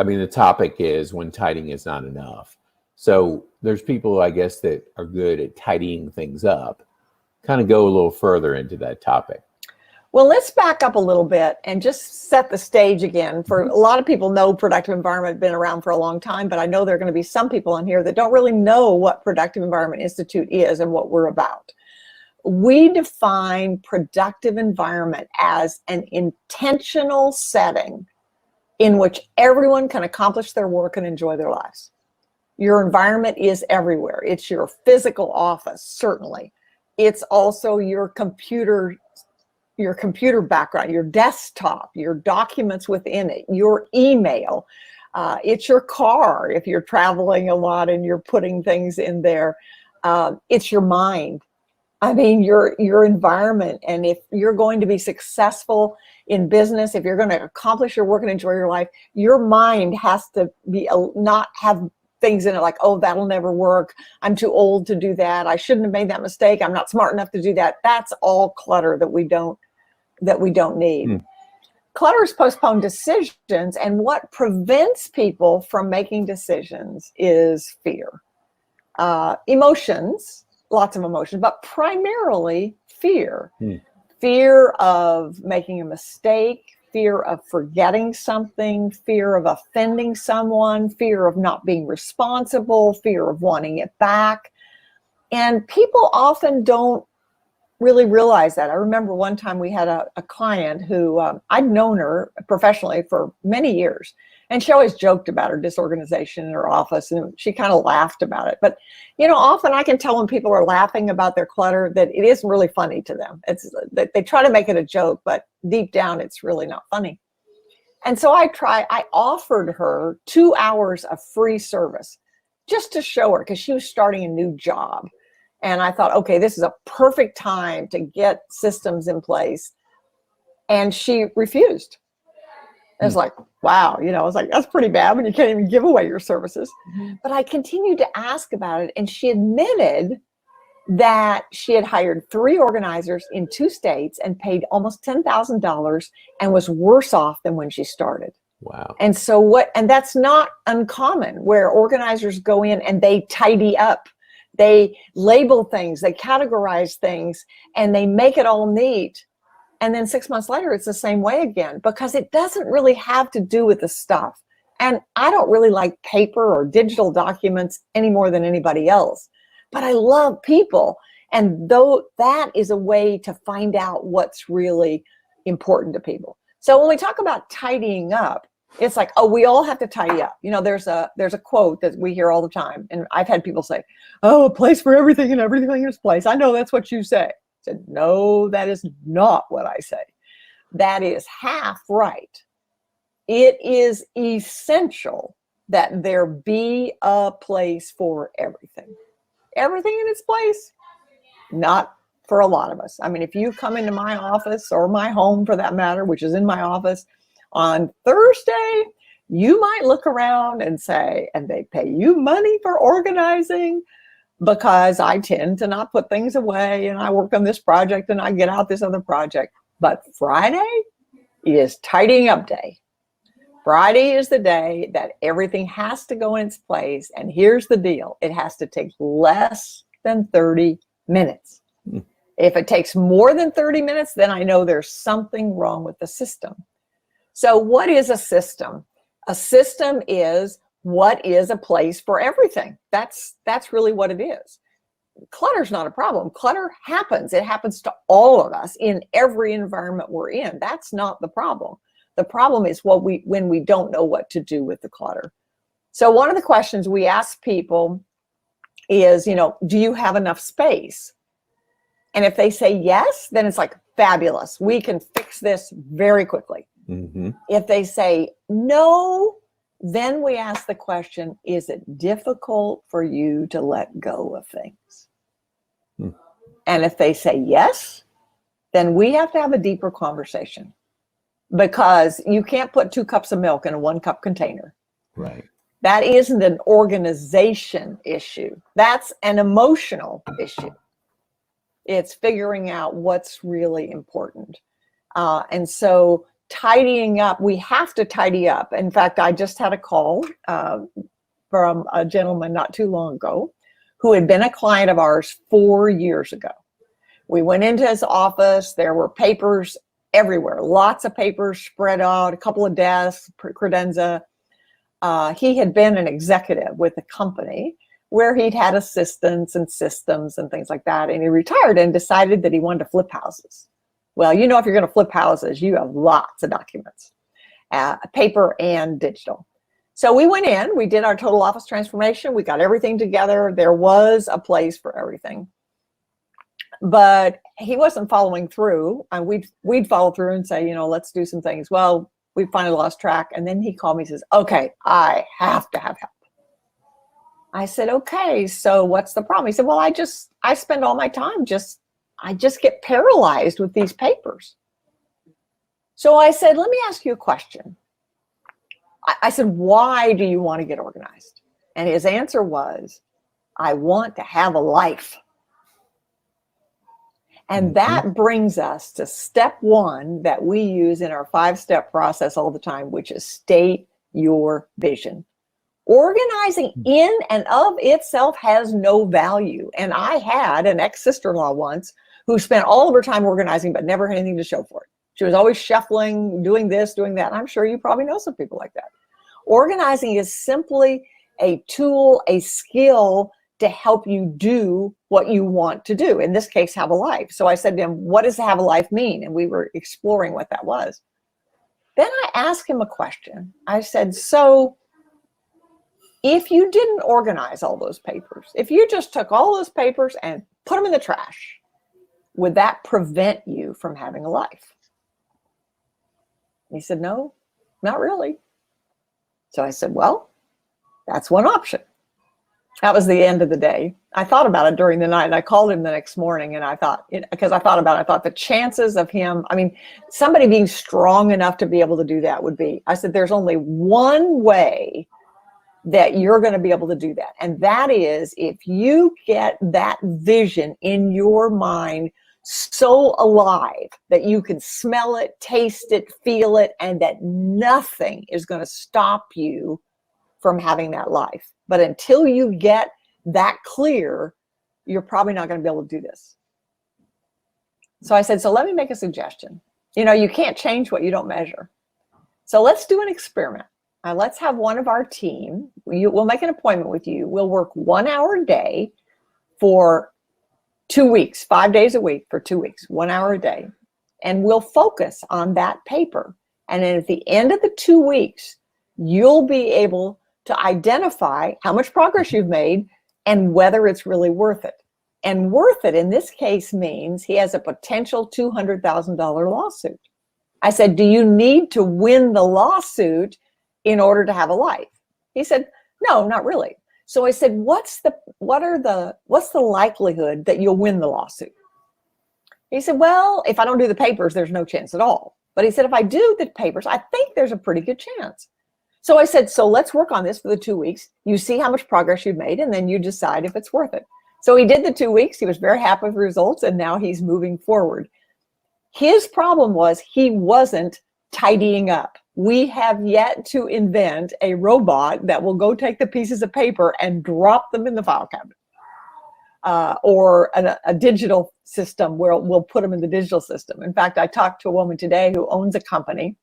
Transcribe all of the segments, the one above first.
I mean, the topic is when tidying is not enough. So there's people, I guess, that are good at tidying things up. Kind of go a little further into that topic. Well, let's back up a little bit and just set the stage again. For a lot of people know Productive Environment has been around for a long time, but I know there are going to be some people on here that don't really know what Productive Environment Institute is and what we're about. We define productive environment as an intentional setting in which everyone can accomplish their work and enjoy their lives. Your environment is everywhere. It's your physical office, certainly. It's also your computer background, your desktop, your documents within it, your email. It's your car if you're traveling a lot and you're putting things in there. It's your mind. I mean, your environment. And if you're going to be successful in business, if you're going to accomplish your work and enjoy your life, your mind has to be not have things in it like, oh, that'll never work. I'm too old to do that. I shouldn't have made that mistake. I'm not smart enough to do that. That's all clutter that we don't need. Clutter is postponed decisions, and what prevents people from making decisions is fear. Emotions. Lots of emotions, but primarily fear. Fear of making a mistake, fear of forgetting something, fear of offending someone, fear of not being responsible, fear of wanting it back. And people often don't really realize that. I remember one time we had a client who I'd known her professionally for many years. And she always joked about her disorganization in her office, and she kind of laughed about it. But, you know, often I can tell when people are laughing about their clutter that it isn't really funny to them. It's they try to make it a joke, but deep down, it's really not funny. And so I offered her 2 hours of free service just to show her, because she was starting a new job. And I thought, okay, this is a perfect time to get systems in place. And she refused. It was like, wow, you know, I was like, that's pretty bad when you can't even give away your services. But I continued to ask about it, and she admitted that she had hired 3 organizers in 2 states and paid almost $10,000 and was worse off than when she started. Wow. And so and that's not uncommon, where organizers go in and they tidy up. They label things, they categorize things, and they make it all neat. And then 6 months later, it's the same way again, because it doesn't really have to do with the stuff. And I don't really like paper or digital documents any more than anybody else, but I love people. And though that is a way to find out what's really important to people. So when we talk about tidying up, it's like, oh, we all have to tidy up. You know, there's a quote that we hear all the time. And I've had people say, oh, a place for everything and everything in its place. I know that's what you say. I said, no, that is not what I say. That is half right. It is essential that there be a place for everything. Everything in its place, not for a lot of us. I mean, if you come into my office, or my home for that matter, which is in my office, on Thursday, you might look around and say, and they pay you money for organizing, because I tend to not put things away, and I work on this project and I get out this other project. But Friday is tidying up day. Friday is the day that everything has to go in its place. And here's the deal. It has to take less than 30 minutes. If it takes more than 30 minutes, then I know there's something wrong with the system. So what is a system? A system is what is a place for everything. That's really what it is. Clutter's not a problem. Clutter happens. It happens to all of us in every environment we're in. That's not the problem. The problem is when we don't know what to do with the clutter. So one of the questions we ask people is, you know, do you have enough space? And if they say yes, then it's like, fabulous. We can fix this very quickly. Mm-hmm. If they say no, then we ask the question, is it difficult for you to let go of things? And if they say yes, then we have to have a deeper conversation, because you can't put 2 cups of milk in a 1-cup container. Right. That isn't an organization issue. That's an emotional issue. It's figuring out what's really important. And so tidying up, we have to tidy up. In fact, I just had a call from a gentleman not too long ago who had been a client of ours 4 years ago. We went into his office. There were papers everywhere, lots of papers spread out, a couple of desks, credenza. He had been an executive with a company where he'd had assistants and systems and things like that. And he retired and decided that he wanted to flip houses. Well, you know, if you're going to flip houses, you have lots of documents, paper and digital. So we went in, we did our total office transformation. We got everything together. There was a place for everything. But he wasn't following through. And we'd follow through and say, you know, let's do some things. Well, we finally lost track. And then he called me and says, okay, I have to have help. I said, okay, so what's the problem? He said, well, I spend all my time I just get paralyzed with these papers. So I said, let me ask you a question. I said, why do you want to get organized? And his answer was, I want to have a life. And that brings us to step one that we use in our 5-step process all the time, which is state your vision. Organizing in and of itself has no value. And I had an ex-sister-in-law once who spent all of her time organizing, but never had anything to show for it. She was always shuffling, doing this, doing that. I'm sure you probably know some people like that. Organizing is simply a tool, a skill to help you do what you want to do. In this case, have a life. So I said to him, what does have a life mean? And we were exploring what that was. Then I asked him a question. I said, so if you didn't organize all those papers, if you just took all those papers and put them in the trash, would that prevent you from having a life? He said, no, not really. So I said, well, that's one option. That was the end of the day. I thought about it during the night, and I called him the next morning, and I thought, because I thought about it, I thought the chances of him, I mean, somebody being strong enough to be able to do that would be, I said, there's only one way that you're going to be able to do that. And that is if you get that vision in your mind so alive that you can smell it, taste it, feel it, and that nothing is going to stop you from having that life. But until you get that clear, you're probably not going to be able to do this. So I said, so let me make a suggestion. You know, you can't change what you don't measure. So let's do an experiment. Let's have one of our team, we'll make an appointment with you. We'll work 1 hour a day for 2 weeks, 5 days a week for 2 weeks, 1 hour a day. And we'll focus on that paper. And then at the end of the 2 weeks, you'll be able to identify how much progress you've made and whether it's really worth it. And worth it in this case means he has a potential $200,000 lawsuit. I said, do you need to win the lawsuit in order to have a life? He said, no, not really. So I said, what's the likelihood that you'll win the lawsuit? He said, well, if I don't do the papers, there's no chance at all. But he said, if I do the papers, I think there's a pretty good chance. So I said, so let's work on this for the 2 weeks. You see how much progress you've made, and then you decide if it's worth it. So he did the 2 weeks. He was very happy with the results, and now he's moving forward. His problem was he wasn't tidying up. We have yet to invent a robot that will go take the pieces of paper and drop them in the file cabinet, or a digital system where we'll put them in the digital system. In fact, I talked to a woman today who owns a company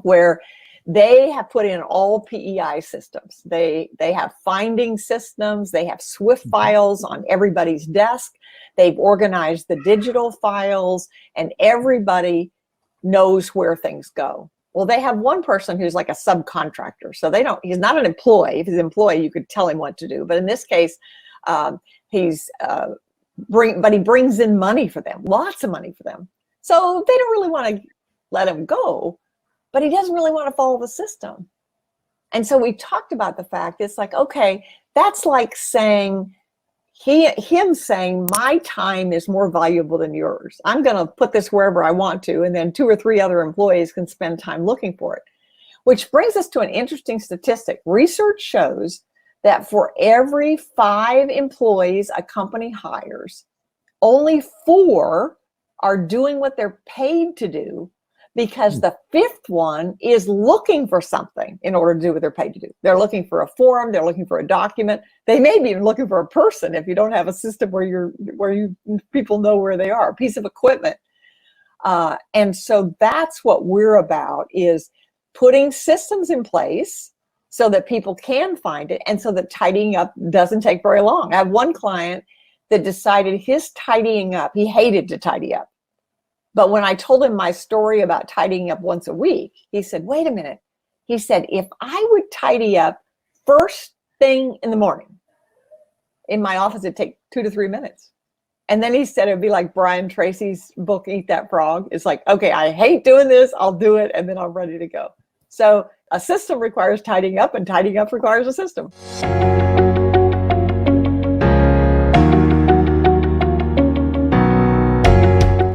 where they have put in all PEI systems. They have finding systems. They have Swift files on everybody's desk. They've organized the digital files, and everybody knows where things go. Well, they have one person who's like a subcontractor. So he's not an employee. If he's an employee, you could tell him what to do. But in this case, but he brings in money for them, lots of money for them. So they don't really want to let him go, but he doesn't really want to follow the system. And so we talked about the fact, it's like, okay, that's like saying, him saying, my time is more valuable than yours. I'm going to put this wherever I want to, and then 2 or 3 other employees can spend time looking for it. Which brings us to an interesting statistic. Research shows that for every 5 employees a company hires, only 4 are doing what they're paid to do, because the fifth one is looking for something in order to do what they're paid to do. They're looking for a form, they're looking for a document. They may be even looking for a person if you don't have a system where people know where they are, a piece of equipment. And so that's what we're about, is putting systems in place so that people can find it, and so that tidying up doesn't take very long. I have one client that decided his tidying up, he hated to tidy up. But when I told him my story about tidying up once a week, he said, wait a minute. He said, if I would tidy up first thing in the morning in my office, it'd take 2 to 3 minutes. And then he said it'd be like Brian Tracy's book, Eat That Frog. It's like, okay, I hate doing this. I'll do it. And then I'm ready to go. So a system requires tidying up, and tidying up requires a system.